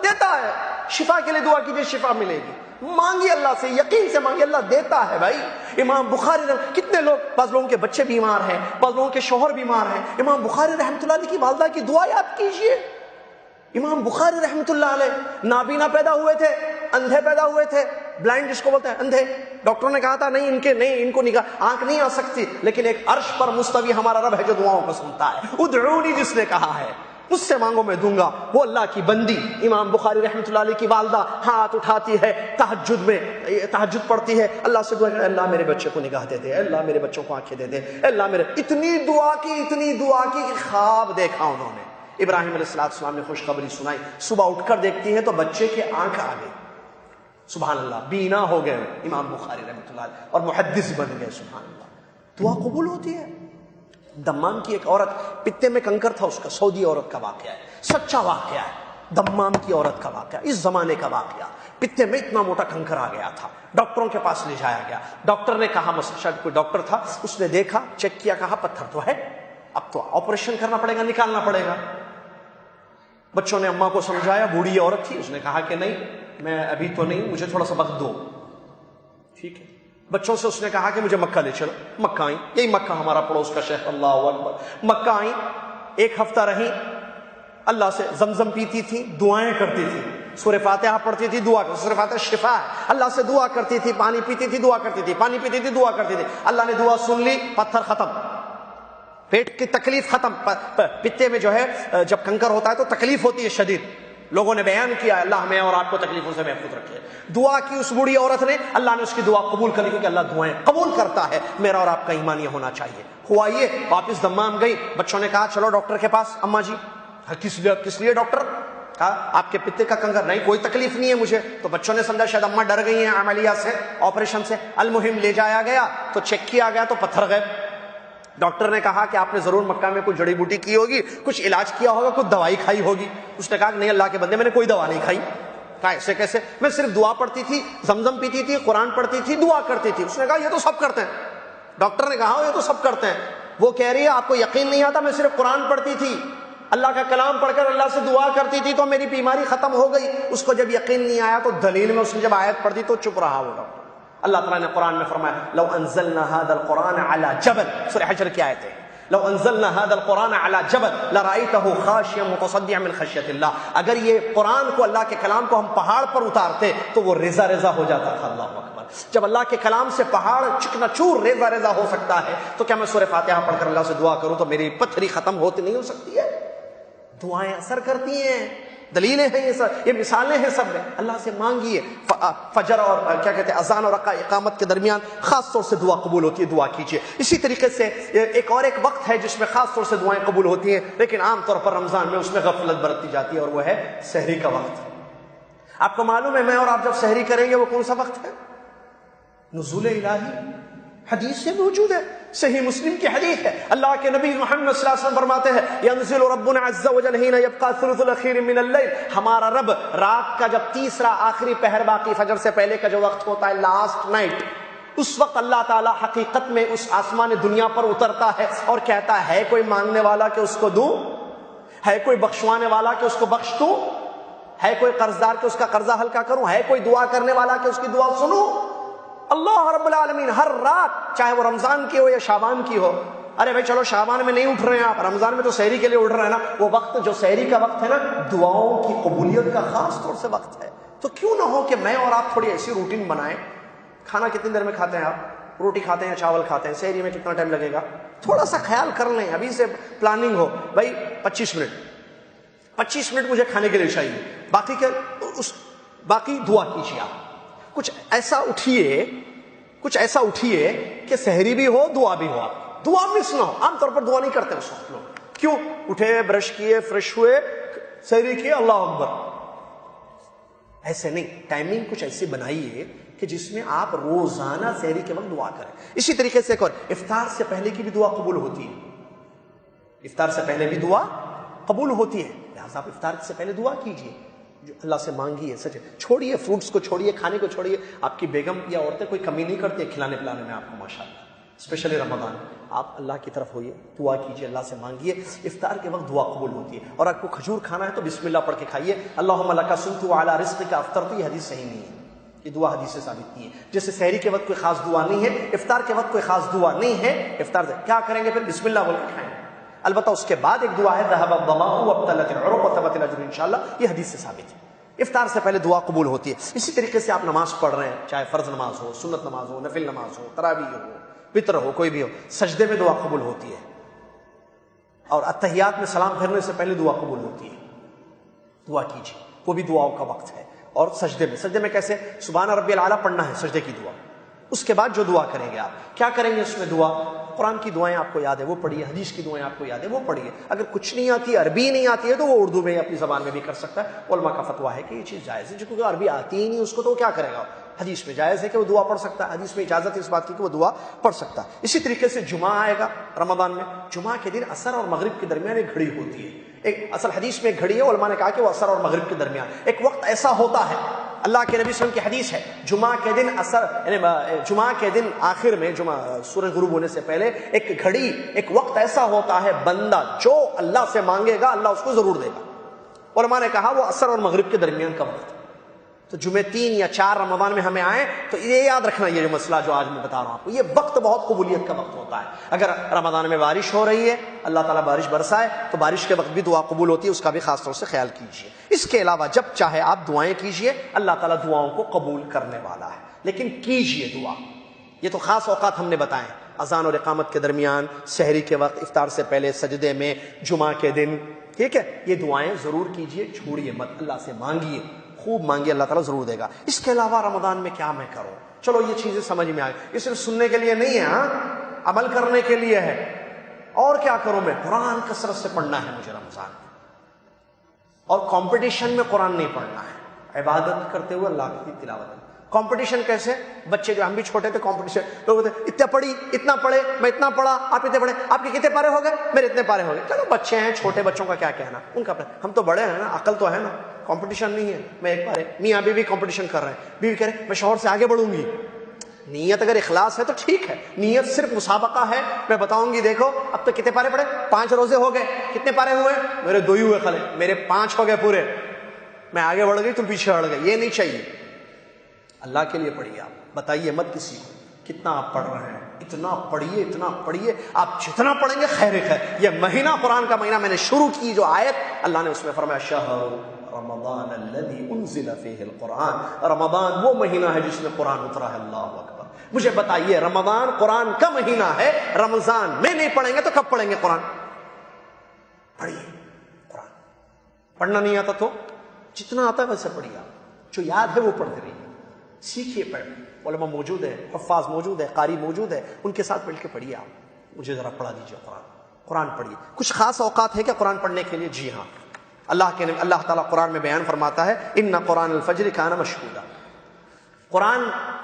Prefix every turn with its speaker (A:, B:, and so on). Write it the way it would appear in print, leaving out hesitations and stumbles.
A: دیتا ہے. شفا کے لیے دعا کیجیے, شفا ملے گی. مانگیے اللہ سے, یقین سے مانگیے, اللہ دیتا ہے بھائی. امام بخاری کتنے لوگ, بعض لوگوں کے بچے بیمار ہیں, بعض لوگوں کے شوہر بیمار ہیں. امام بخاری رحمۃ اللہ علیہ کی والدہ کی دعا یاد کیجیے. امام بخاری رحمۃ اللہ علیہ نابینا پیدا ہوئے تھے, اندھے پیدا ہوئے تھے, بلائنڈ جس کو بولتے ہیں, اندھے. ڈاکٹروں نے کہا تھا نہیں ان کو نگاہ آنکھ نہیں آ سکتی, لیکن ایک عرش پر مستوی ہمارا رب ہے جو دعاؤں کو سنتا ہے. ادعونی جس نے کہا ہے, مجھ سے مانگو میں دوں گا. وہ اللہ کی بندی امام بخاری رحمۃ اللہ علیہ کی والدہ ہاتھ اٹھاتی ہے تہجد میں, تہجد پڑھتی ہے, اللہ سے دعا, اللہ میرے بچے کو نگاہ دے دے, اللہ میرے بچوں کو آنکھیں دے دے, اللہ میرے. اتنی دعا کی کہ خواب دیکھا انہوں نے. ابراہیم علیہ السلام نے خوشخبری سنائی, صبح اٹھ کر دیکھتی ہے تو بچے کے آنکھ آ گئی. سبحان اللہ, بینا ہو گئے امام بخاری رحمۃ اللہ علیہ اور محدث بن گئے. سبحان اللہ, دعا قبول ہوتی ہے. دمام کی ایک عورت, پتے میں کنکر تھا اس کا, سعودی عورت کا واقعہ ہے, سچا واقعہ ہے. دمام کی عورت کا واقعہ, اس زمانے کا واقعہ. پتے میں اتنا موٹا کنکر آ گیا تھا, ڈاکٹروں کے پاس لے جایا گیا. ڈاکٹر نے کہا, شاید کوئی ڈاکٹر تھا, اس نے دیکھا, چیک کیا, کہا پتھر تو ہے, اب تو آپریشن کرنا پڑے گا, نکالنا پڑے گا. بچوں نے اماں کو سمجھایا, بوڑھی عورت تھی, اس نے کہا کہ نہیں, میں ابھی تو نہیں, مجھے تھوڑا سا وقت دو. ٹھیک ہے. بچوں سے اس نے کہا کہ مجھے مکہ لے چلو. مکہ آئیں, یہی مکہ ہمارا پڑوس کا شہر, اللہ اکبر. مکہ آئیں, ایک ہفتہ رہیں, اللہ سے زمزم پیتی تھی, دعائیں کرتی تھی, سورہ فاتحہ پڑھتی تھی, دعا کرتی. سورہ فاتحہ شفا ہے, اللہ سے دعا کرتی تھی, پانی پیتی تھی, دعا کرتی تھی, پانی پیتی تھی, دعا کرتی تھی. اللہ نے دعا سن لی, پتھر ختم, پیٹ کی تکلیف ختم. پتے میں جو ہے جب کنکر ہوتا ہے تو تکلیف ہوتی ہے شدید. لوگوں نے بیان کیا, اللہ ہمیں اور آپ کو تکلیفوں سے محفوظ رکھے. دعا کی اس بوڑھی عورت نے, اللہ نے اس کی دعا قبول کر لی, کیونکہ اللہ دعائیں قبول کرتا ہے. میرا اور آپ کا ایمان یہ ہونا چاہیے. ہوا یہ, واپس دمام گئی. بچوں نے کہا چلو ڈاکٹر کے پاس. اماں جی, کس لیے ڈاکٹر؟ کہا آپ کے پتے کا کنکر, نہیں کوئی تکلیف نہیں ہے مجھے. تو بچوں نے سمجھا شاید اماں ڈر گئی ہیں عملیہ سے, آپریشن سے. المہم لے جایا گیا تو چیک کیا گیا تو پتھر غائب. ڈاکٹر نے کہا کہ آپ نے ضرور مکہ میں کچھ جڑی بوٹی کی ہوگی, کچھ علاج کیا ہوگا, کچھ دوائی کھائی ہوگی. اس نے کہا کہ نہیں اللہ کے بندے, میں نے کوئی دوا نہیں کھائی. کہا ایسے کیسے؟ میں صرف دعا پڑھتی تھی, زمزم پیتی تھی, قرآن پڑھتی تھی, دعا کرتی تھی. اس نے کہا یہ تو سب کرتے ہیں. ڈاکٹر نے کہا یہ تو سب کرتے ہیں. وہ کہہ رہی ہے آپ کو یقین نہیں آتا, میں صرف قرآن پڑھتی تھی, اللہ کا کلام پڑھ کر اللہ سے دعا کرتی تھی تو میری بیماری ختم ہو گئی. اس کو جب یقین نہیں آیا تو دلیل میں اس نے جب آیت پڑھ دی تو چپ رہا وہ ڈاکٹر. اللہ تعالیٰ نے قرآن میں فرمایا لو انزلنا هذا القرآن على جبل, سورہ حجر کی آیت ہے, لو انزلنا هذا القرآن على جبل لرأيته خاشعا متصدعا من خشية الله. اگر یہ قرآن کو, اللہ کے کلام کو ہم پہاڑ پر اتارتے تو وہ ریزہ ریزہ ہو جاتا تھا. اللہ اکبر. جب اللہ کے کلام سے پہاڑ چکنا چور ریزہ ریزہ ہو سکتا ہے تو کیا میں سورہ فاتحہ پڑھ کر اللہ سے دعا کروں تو میری پتھری ختم ہوتی نہیں ہو سکتی ہے؟ دعائیں اثر کرتی ہیں, دلیلیں ہیں یہ سب, یہ مثالیں ہیں سب میں. اللہ سے مانگیے. فجر اور کیا کہتے ہیں اذان اور اقامت کے درمیان خاص طور سے دعا قبول ہوتی ہے, دعا کیجیے. اسی طریقے سے ایک وقت ہے جس میں خاص طور سے دعائیں قبول ہوتی ہیں, لیکن عام طور پر رمضان میں اس میں غفلت برتی جاتی ہے, اور وہ ہے سحری کا وقت. آپ کو معلوم ہے میں اور آپ جب سحری کریں گے وہ کون سا وقت ہے؟ نزول الہی. حدیث سے موجود ہے, صحیح مسلم کی حدیث ہے. اللہ کے نبی محمد صلی اللہ علیہ وسلم فرماتے ہیں ينزل ربنا عز وجل حين يبقى الثلث الاخير من الليل. ہمارا رب رات کا جب تیسرا آخری پہر باقی فجر سے پہلے کا جو وقت ہوتا ہے, لاسٹ نائٹ, اس وقت اللہ تعالی حقیقت میں اس آسمان دنیا پر اترتا ہے اور کہتا ہے کوئی مانگنے والا کہ اس کو دوں, ہے کوئی بخشوانے والا کہ اس کو بخش دوں, ہے کوئی قرضدار کہ اس کا قرضہ ہلکا کروں, ہے کوئی دعا کرنے والا کہ اس کی دعا سنوں. اللہ رب العالمین ہر رات, چاہے وہ رمضان کی ہو یا شعبان کی ہو. ارے بھائی چلو شعبان میں نہیں اٹھ رہے ہیں آپ, رمضان میں تو سحری کے لیے اٹھ رہے ہیں نا. وہ وقت جو سحری کا وقت ہے نا, دعاؤں کی قبولیت کا خاص طور سے وقت ہے. تو کیوں نہ ہو کہ میں اور آپ تھوڑی ایسی روٹین بنائیں. کھانا کتنی دیر میں کھاتے ہیں آپ؟ روٹی کھاتے ہیں یا چاول کھاتے ہیں؟ سحری میں کتنا ٹائم لگے گا؟ تھوڑا سا خیال کر لیں, ابھی سے پلاننگ ہو بھائی 25 منٹ مجھے کھانے کے لیے چاہیے, باقی دعا کیجیے. آپ کچھ ایسا اٹھیے کہ سحری بھی ہو, دعا بھی ہو. آپ دعا مس نہ ہو. عام طور پر دعا نہیں کرتے اس وقت لوگ. کیوں؟ اٹھے, برش کیے, فریش ہوئے, سحری کیے, اللہ اکبر. ایسے نہیں, ٹائمنگ کچھ ایسی بنائیے کہ جس میں آپ روزانہ سحری کے وقت دعا کریں. اسی طریقے سے ایک اور, افطار سے پہلے کی بھی دعا قبول ہوتی ہے. افطار سے پہلے بھی دعا قبول ہوتی ہے, لہٰذا آپ افطار سے پہلے دعا کیجیے, جو اللہ سے مانگیے. سچ چھوڑیے, فروٹس کو چھوڑیے, کھانے کو چھوڑیے. آپ کی بیگم یا عورتیں کوئی کمی نہیں کرتی کھلانے پلانے میں آپ کو, ماشاءاللہ اسپیشلی رمضان، آپ اللہ کی طرف ہوئیے، دعا کیجیے، اللہ سے مانگیے. افطار کے وقت دعا قبول ہوتی ہے. اور آپ کو کھجور کھانا ہے تو بسم اللہ پڑھ کے کھائیے. اللہم لک صمت وعلی رزقک افطرت. یہ حدیث صحیح نہیں ہے، یہ دعا حدیث سے ثابت نہیں ہے. جیسے سحری کے وقت کوئی خاص دعا نہیں ہے، افطار کے وقت کوئی خاص دعا نہیں ہے. افطار کیا کریں گے؟ پھر بسم اللہ بول کے کھائیں. البتہ اس کے بعد ایک دعا ہے ذهب الظمأ وابتلت العروق وثبت الاجر انشاءاللہ. یہ حدیث سے ثابت ہے. افطار سے پہلے دعا قبول ہوتی ہے. اسی طریقے سے آپ نماز پڑھ رہے ہیں، چاہے فرض نماز ہو، سنت نماز ہو، نفل نماز ہو، تراویح ہو، وتر ہو، کوئی بھی ہو، سجدے میں دعا قبول ہوتی ہے. اور اتحیات میں سلام پھیرنے سے پہلے دعا قبول ہوتی ہے. دعا کیجیے، وہ بھی دعاؤں کا وقت ہے. اور سجدے میں کیسے؟ سبحان ربی الاعلیٰ پڑھنا ہے، سجدے کی دعا. اس کے بعد جو دعا کریں گے، آپ کیا کریں گے اس میں دعا؟ قرآن کی دعائیں آپ کو یاد ہے وہ پڑھیے، حدیث کی دعائیں آپ کو یاد ہے وہ پڑھیے. اگر کچھ نہیں آتی، عربی نہیں آتی ہے، تو وہ اردو میں اپنی زبان میں بھی کر سکتا ہے. علماء کا فتویٰ ہے کہ یہ چیز جائز ہے. جو کیونکہ عربی آتی ہی نہیں اس کو، تو وہ کیا کرے گا؟ حدیث میں جائز ہے کہ وہ دعا پڑھ سکتا ہے، حدیث میں اجازت ہے اس بات کی کہ وہ دعا پڑھ سکتا ہے. اسی طریقے سے جمعہ آئے گا رمضان میں. جمعہ کے دن عصر اور مغرب کے درمیان ایک گھڑی ہوتی ہے. ایک اصل حدیث میں ایک گھڑی ہے، علماء نے کہا کہ وہ عصر اور مغرب کے درمیان ایک وقت ایسا ہوتا ہے. اللہ کے نبی صلی اللہ علیہ وسلم کی حدیث ہے، جمعہ کے دن عصر یعنی جمعہ کے دن آخر میں، جمعہ سورج غروب ہونے سے پہلے ایک گھڑی، ایک وقت ایسا ہوتا ہے، بندہ جو اللہ سے مانگے گا اللہ اس کو ضرور دے گا. علماء نے کہا وہ عصر اور مغرب کے درمیان کا وقت. تو جمعے 3 یا 4 رمضان میں ہمیں آئیں تو یہ یاد رکھنا، یہ جو مسئلہ جو آج میں بتا رہا ہوں آپ کو، یہ وقت بہت قبولیت کا وقت ہوتا ہے. اگر رمضان میں بارش ہو رہی ہے، اللہ تعالیٰ بارش برسائے، تو بارش کے وقت بھی دعا قبول ہوتی ہے. اس کا بھی خاص طور سے خیال کیجیے. اس کے علاوہ جب چاہے آپ دعائیں کیجیے، اللہ تعالیٰ دعاؤں کو قبول کرنے والا ہے. لیکن کیجیے دعا. یہ تو خاص اوقات ہم نے بتائے، اذان اور اقامت کے درمیان، سحری کے وقت، افطار سے پہلے، سجدے میں، جمعہ کے دن. ٹھیک ہے، یہ دعائیں ضرور کیجیے، چھوڑیے مت. اللہ سے مانگیے، خوب مانگیے، اللہ تعالیٰ ضرور دے گا. اس کے علاوہ رمضان میں کیا میں کروں؟ چلو یہ چیزیں سمجھ میں آ گئی. یہ صرف سننے کے لیے نہیں ہے، ہاں عمل کرنے کے لیے ہے. اور کیا کروں میں؟ قرآن کثرت سے پڑھنا ہے مجھے رمضان میں. اور کمپٹیشن میں قرآن نہیں پڑھنا ہے، عبادت کرتے ہوئے اللہ کی تلاوت. کمپٹیشن کیسے؟ بچے جو ہم بھی چھوٹے تھے، کمپٹیشن لوگ ہوتے اتنا پڑھی، اتنا پڑھے، میں اتنا پڑھا، آپ اتنے پڑھے، آپ کے کتنے پارے ہو گئے، میرے اتنے پارے ہو گئے. چلو بچے ہیں، چھوٹے بچوں کا کیا کہنا، ان کا ہم تو بڑے ہیں نا، عقل تو ہے نا. کمپٹیشن نہیں ہے. میں ایک بار میاں بیوی کمپٹیشن کر رہے ہیں، بیوی کہہ رہے میں شوہر سے آگے بڑھوں گی. نیت اگر اخلاص ہے تو ٹھیک ہے، نیت صرف مسابقہ ہے. میں بتاؤں گی دیکھو اب تو کتنے پارے پڑے، 5 روزے ہو گئے، کتنے پارے ہوئے، میرے 2 ہی ہوئے، خالے میرے 5 ہو گئے پورے. میں آگے بڑھ گئی، تم پیچھے ہٹ گئے. یہ نہیں چاہیے. اللہ کے لیے پڑھیے. آپ بتائیے مت کسی کو کتنا آپ پڑھ رہے ہیں. اتنا پڑھیے، اتنا پڑھیے. آپ جتنا پڑھیں گے خیر ہے. یہ مہینہ قرآن کا مہینہ میں نے شروع کی جو آیت اللہ نے اس میں فرمایا شہر رمضان الذی انزل فیہ القرآن. رمضان وہ مہینہ ہے جس میں قرآن اترا ہے. اللہ اکبر. مجھے بتائیے رمضان قرآن کا مہینہ ہے، رمضان میں نہیں پڑھیں گے تو کب پڑھیں گے قرآن؟ پڑھیے قرآن. پڑھنا نہیں آتا تو جتنا آتا ہے ویسے پڑھیے. آپ جو یاد ہے وہ پڑھتے رہیے، سیکھیے. پڑھیں، علماء موجود ہے، حفاظ موجود ہے، قاری موجود ہے، ان کے ساتھ بیٹھ کے پڑھیے. آپ مجھے ذرا پڑھا دیجیے قرآن پڑھیے. کچھ خاص اوقات ہے کیا قرآن پڑھنے کے لیے؟ جی ہاں. اللہ تعالیٰ قرآن میں بیان فرماتا ہے ان قرآن الفجر کان مشہودا. قرآن